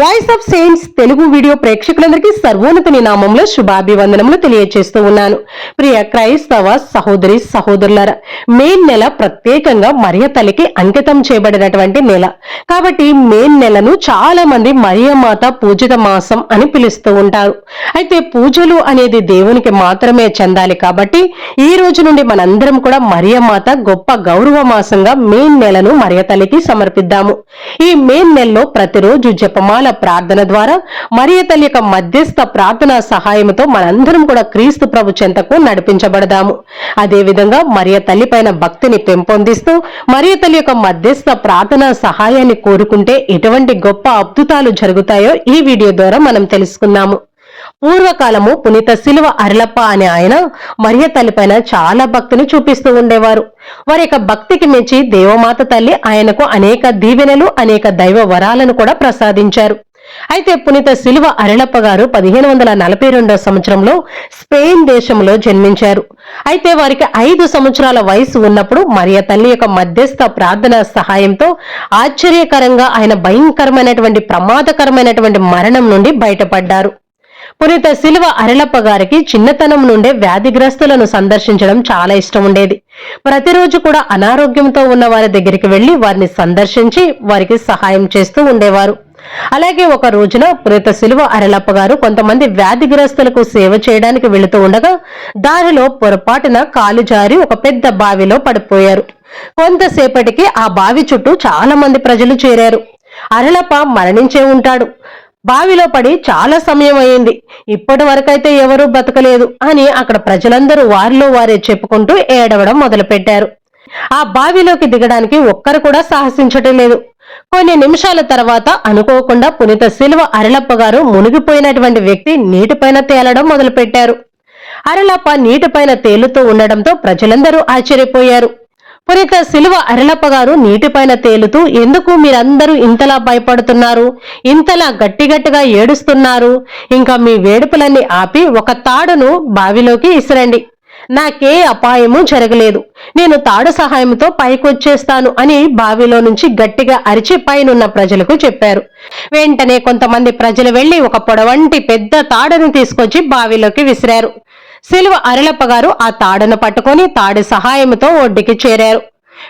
Voice of saints Telugu video ప్రేక్షకులందరికీ సర్వోన్నతుని నామంలో శుభాభివందనములు తెలియజేస్తూ ఉన్నాను. ప్రియ క్రైస్తవ సహోదరి సహోదరులారా, మే నెల ప్రత్యేకంగా మరియ తల్లికి అంకితం చేయబడినటువంటి నెల. కాబట్టి మే నెలను చాలా మంది మరియమాత పూజిత మాసం అని పిలుస్తూ ఉంటారు. అయితే పూజలు అనేది దేవునికి మాత్రమే చెందాలి. కాబట్టి ఈ రోజు నుండి మనందరం కూడా మరియమాత గొప్ప గౌరవ మాసంగా మే నెలను మరియ తల్లికి సమర్పిద్దాము. ఈ మే నెలలో ప్రతిరోజు జపమాల ప్రార్థన ద్వారా మరియ తల్లి యొక్క మధ్యస్థ ప్రార్థనా సహాయంతో మనందరం కూడా క్రీస్తు ప్రభు చెంతకు నడిపించబడదాము. అదే విధంగా మరియ తల్లి పైన భక్తిని పెంపొందిస్తూ మరియ తల్లి యొక్క మధ్యస్థ ప్రార్థనా సహాయాన్ని కోరుకుంటే ఎటువంటి గొప్ప అద్భుతాలు జరుగుతాయో ఈ వీడియో ద్వారా మనం తెలుసుకున్నాము. పూర్వకాలము పునీత శిలువ అరళప్ప అనే ఆయన మరియ తల్లి పైన చాలా భక్తిని చూపిస్తూ ఉండేవారు. వారి యొక్క భక్తికి మెచ్చి దేవమాత తల్లి ఆయనకు అనేక దీవెనలు, అనేక దైవ వరాలను కూడా ప్రసాదించారు. అయితే పునీత శిలువ అరళప్ప గారు 1542 సంవత్సరంలో స్పెయిన్ దేశంలో జన్మించారు. అయితే వారికి 5 సంవత్సరాల వయసు ఉన్నప్పుడు మరియ తల్లి యొక్క మధ్యస్థ ప్రార్థన సహాయంతో ఆశ్చర్యకరంగా ఆయన భయంకరమైనటువంటి ప్రమాదకరమైనటువంటి మరణం నుండి బయటపడ్డారు. పునీత శిలువ అరళప్ప గారికి చిన్నతనం నుండే వ్యాధిగ్రస్తులను సందర్శించడం చాలా ఇష్టం ఉండేది. ప్రతిరోజు కూడా అనారోగ్యంతో ఉన్న వారి దగ్గరికి వెళ్లి వారిని సందర్శించి వారికి సహాయం చేస్తూ ఉండేవారు. అలాగే ఒక రోజున పునీత శిలువ అరళప్ప గారు కొంతమంది వ్యాధిగ్రస్తులకు సేవ చేయడానికి వెళుతూ ఉండగా దారిలో పొరపాటున కాలు జారి ఒక పెద్ద బావిలో పడిపోయారు. కొంతసేపటికి ఆ బావి చుట్టూ చాలా మంది ప్రజలు చేరారు. అరళప్ప మరణించే ఉంటాడు, బావిలో పడి చాలా సమయం అయింది, ఇప్పటి వరకైతే ఎవరూ బతకలేదు అని అక్కడ ప్రజలందరూ వారిలో వారే చెప్పుకుంటూ ఏడవడం మొదలుపెట్టారు. ఆ బావిలోకి దిగడానికి ఒక్కరు కూడా సాహసించటం లేదు. కొన్ని నిమిషాల తర్వాత అనుకోకుండా పునీత శిలువ అరళప్ప గారు మునిగిపోయినటువంటి వ్యక్తి నీటిపైన తేలడం మొదలుపెట్టారు. అరళప్ప నీటిపైన తేలుతూ ఉండడంతో ప్రజలందరూ ఆశ్చర్యపోయారు. పునీత శిలువ అరళప్ప గారు నీటిపైన తేలుతూ, ఎందుకు మీరందరూ ఇంతలా భయపడుతున్నారు, ఇంతలా గట్టిగట్టిగా ఏడుస్తున్నారు? ఇంకా మీ వేడుపులన్నీ ఆపి ఒక తాడును బావిలోకి ఇసిరండి, నాకే అపాయము జరగలేదు, నేను తాడు సహాయంతో పైకొచ్చేస్తాను అని బావిలో నుంచి గట్టిగా అరిచి పైనున్న ప్రజలకు చెప్పారు. వెంటనే కొంతమంది ప్రజలు వెళ్లి ఒక పొడవంటి పెద్ద తాడును తీసుకొచ్చి బావిలోకి విసిరారు. శిలువ అరళప్ప గారు ఆ తాడును పట్టుకొని తాడు సహాయంతో ఒడ్డుకి చేరారు.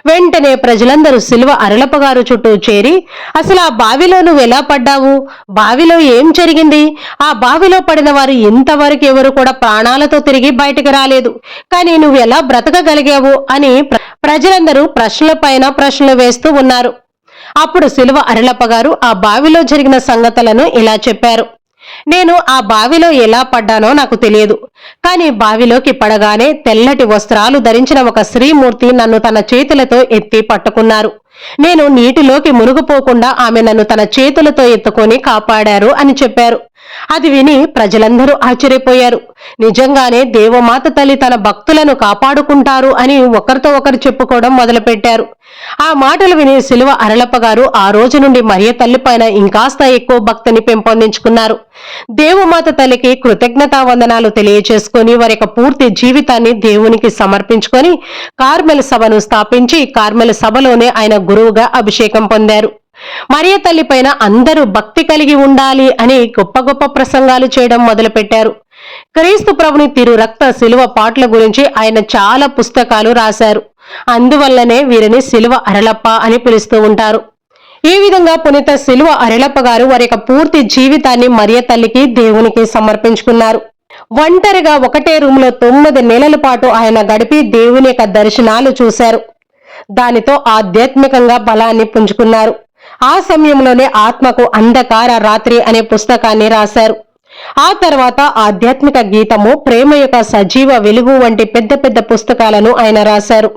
వెంటనే ప్రజలందరూ శిలువ అరళప్ప గారు చుట్టూ చేరి, అసలు ఆ బావిలో నువ్వు ఎలా పడ్డావు, బావిలో ఏం జరిగింది, ఆ బావిలో పడిన వారు ఇంతవరకు ఎవరు కూడా ప్రాణాలతో తిరిగి బయటకు రాలేదు, కానీ నువ్వు ఎలా బ్రతకగలిగావు అని ప్రజలందరూ ప్రశ్నల పైన ప్రశ్నలు వేస్తూ ఉన్నారు. అప్పుడు శిలువ అరళప్ప గారు ఆ బావిలో జరిగిన సంగతులను ఇలా చెప్పారు. నేను ఆ బావిలో ఎలా పడ్డానో నాకు తెలియదు, కానీ బావిలోకి పడగానే తెల్లటి వస్త్రాలు ధరించిన ఒక స్త్రీమూర్తి నన్ను తన చేతులతో ఎత్తి పట్టుకున్నారు. నేను నీటిలోకి మునిగిపోకుండా ఆమె నన్ను తన చేతులతో ఎత్తుకొని కాపాడారు అని చెప్పారు. అది విని ప్రజలందరూ ఆశ్చర్యపోయారు. నిజంగానే దేవమాత తల్లి తన భక్తులను కాపాడుకుంటారు అని ఒకరితో ఒకరు చెప్పుకోవడం మొదలుపెట్టారు. ఆ మాటలు విని శిలువ అరళప్ప గారు ఆ రోజు నుండి మరియ తల్లి పైన ఇంకాస్త ఎక్కువ భక్తిని పెంపొందించుకున్నారు. దేవమాత తల్లికి కృతజ్ఞతా వందనాలు తెలియచేసుకుని వారి యొక్క పూర్తి జీవితాన్ని దేవునికి సమర్పించుకొని కార్మెల్ సభను స్థాపించి కార్మెల్ సభలోనే ఆయన గురువుగా అభిషేకం పొందారు. మరియ తల్లి పైన అందరూ భక్తి కలిగి ఉండాలి అని గొప్ప గొప్ప ప్రసంగాలు చేయడం మొదలుపెట్టారు. క్రీస్తు ప్రభుని తిరు రక్త శిలువ పాటల గురించి ఆయన చాలా పుస్తకాలు రాశారు. అందువల్లనే వీరిని శిలువ అరళప్ప అని పిలుస్తూ ఉంటారు. ఈ విధంగా పునీత శిలువ అరళప్ప గారు వారి యొక్క పూర్తి జీవితాన్ని మరియ తల్లికి దేవునికి సమర్పించుకున్నారు. ఒంటరిగా ఒకటే రూమ్ లో 9 నెలల పాటు ఆయన గడిపి దేవుని యొక్క దర్శనాలు చూశారు. దానితో ఆధ్యాత్మికంగా బలాన్ని పుంజుకున్నారు. ఆ సమయంలోనే ఆత్మకు అంధకార రాత్రి అనే పుస్తకాన్ని రాశారు. ఆ తర్వాత ఆధ్యాత్మిక గీతము, ప్రేమ యొక్క సజీవ వెలుగు వంటి పెద్ద పెద్ద పుస్తకాలను ఆయన రాశారు.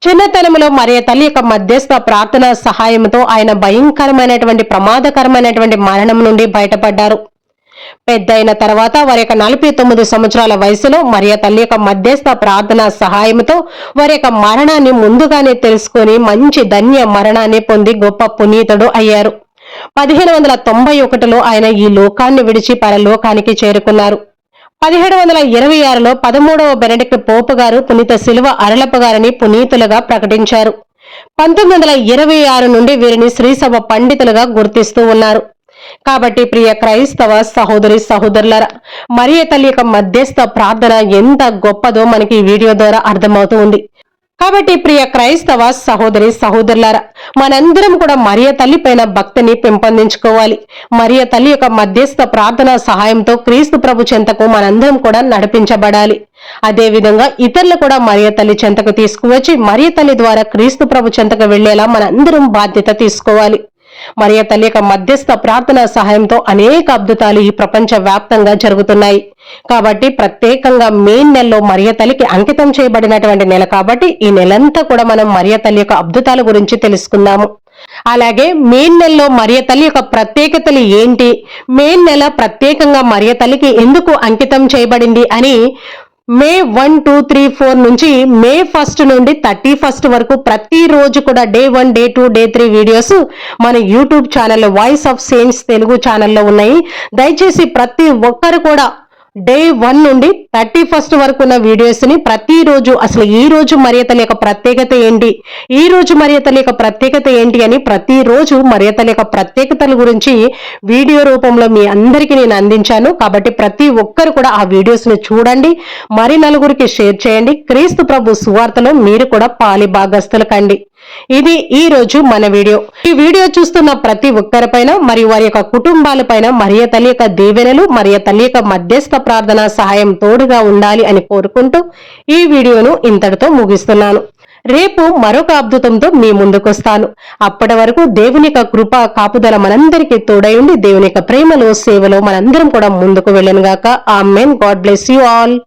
చిన్నతనంలో మరియ తల్లి యొక్క మధ్యస్థ ప్రార్థన సహాయంతో ఆయన భయంకరమైనటువంటి ప్రమాదకరమైనటువంటి మరణం నుండి బయటపడ్డారు. పెద్దయిన తర్వాత వారి యొక్క 49 సంవత్సరాల వయసులో మరియ తల్లి యొక్క మధ్యస్థ ప్రార్థన సహాయంతో వారి యొక్క మరణాన్ని ముందుగానే తెలుసుకొని మంచి ధన్య మరణాన్ని పొంది గొప్ప పునీతుడు అయ్యారు. 1591లో ఆయన ఈ లోకాన్ని విడిచి పరలోకానికి చేరుకున్నారు. 1726లో 13వ బెనడిక్ట్ పోపు గారు పునీత శిలువ అరళప్ప గారిని పునీతులుగా ప్రకటించారు. 1926 నుండి వీరిని శ్రీసభ పండితులుగా గుర్తిస్తూ ఉన్నారు. కాబట్టి ప్రియ క్రైస్తవ సహోదరి సహోదరులారా, మరియ తల్లి యొక్క మధ్యస్థ ప్రార్థన ఎంత గొప్పదో మనకి ఈ వీడియో ద్వారా అర్థమవుతూ ఉంది. కాబట్టి ప్రియ క్రైస్తవ సహోదరి సహోదరులారా, మనందరం కూడా మరియ తల్లి పైన భక్తిని పెంపొందించుకోవాలి. మరియ తల్లి యొక్క మధ్యస్థ ప్రార్థన సహాయంతో క్రీస్తు ప్రభు చెంతకు మనందరం కూడా నడిపించబడాలి. అదే విధంగా ఇతరులు కూడా మరియ తల్లి చెంతకు తీసుకువచ్చి మరియ తల్లి ద్వారా క్రీస్తు ప్రభు చెంతకు వెళ్లేలా మనందరం బాధ్యత తీసుకోవాలి. మరియ తల్లి యొక్క మధ్యస్థ ప్రార్థన సహాయంతో అనేక అద్భుతాలు ఈ ప్రపంచ వ్యాప్తంగా జరుగుతున్నాయి. కాబట్టి ప్రత్యేకంగా మే నెలలో మరియ తల్లికి అంకితం చేయబడినటువంటి నెల కాబట్టి ఈ నెలంతా కూడా మనం మరియ తల్లి యొక్క అద్భుతాల గురించి తెలుసుకుందాము. అలాగే మే నెలలో మరియ తల్లి యొక్క ప్రత్యేకతలు ఏంటి, మే నెల ప్రత్యేకంగా మరియ తల్లికి ఎందుకు అంకితం చేయబడింది అని మే 1, 2, 3, 4 నుంచి మే 1 నుండి 31 వరకు ప్రతిరోజు కూడా డే 1, డే 2, డే 3 వీడియోస్ మన యూట్యూబ్ ఛానల్లో వాయిస్ ఆఫ్ సెయింట్స్ తెలుగు ఛానల్లో ఉన్నాయి. దయచేసి ప్రతి ఒక్కరు కూడా డే 1 నుండి 31 వరకు ఉన్న వీడియోస్ ని ప్రతిరోజు అసలు ఈ రోజు మరియ తల్లి యొక్క ప్రత్యేకత ఏంటి, ఈ రోజు మరియ తల్లి యొక్క ప్రత్యేకత ఏంటి అని ప్రతిరోజు మరియ తల్లి యొక్క ప్రత్యేకతల గురించి వీడియో రూపంలో మీ అందరికీ నేను అందించాను. కాబట్టి ప్రతి ఒక్కరు కూడా ఆ వీడియోస్ ని చూడండి, మరి నలుగురికి షేర్ చేయండి. క్రీస్తు ప్రభు సువార్తలో మీరు కూడా పాలి భాగస్తులు కండి. ఇది ఈ రోజు మన వీడియో. ఈ వీడియో చూస్తున్న ప్రతి ఒక్కరిపైన మరియు వారి యొక్క కుటుంబాలపైన మరియ తల్లి యొక్క దీవెనలు, మరియ తల్లి యొక్క మధ్యస్థ ప్రార్థన సహాయం తోడుగా ఉండాలి అని కోరుకుంటూ ఈ వీడియోను ఇంతటితో ముగిస్తున్నాను. రేపు మరొక అద్భుతంతో మీ ముందుకొస్తాను. అప్పటి వరకు దేవుని యొక్క కృప కాపుదల మనందరికీ తోడై ఉండి దేవుని యొక్క ప్రేమలో సేవలో మనందరం కూడా ముందుకు వెళ్ళను గాక. Amen. God bless you all.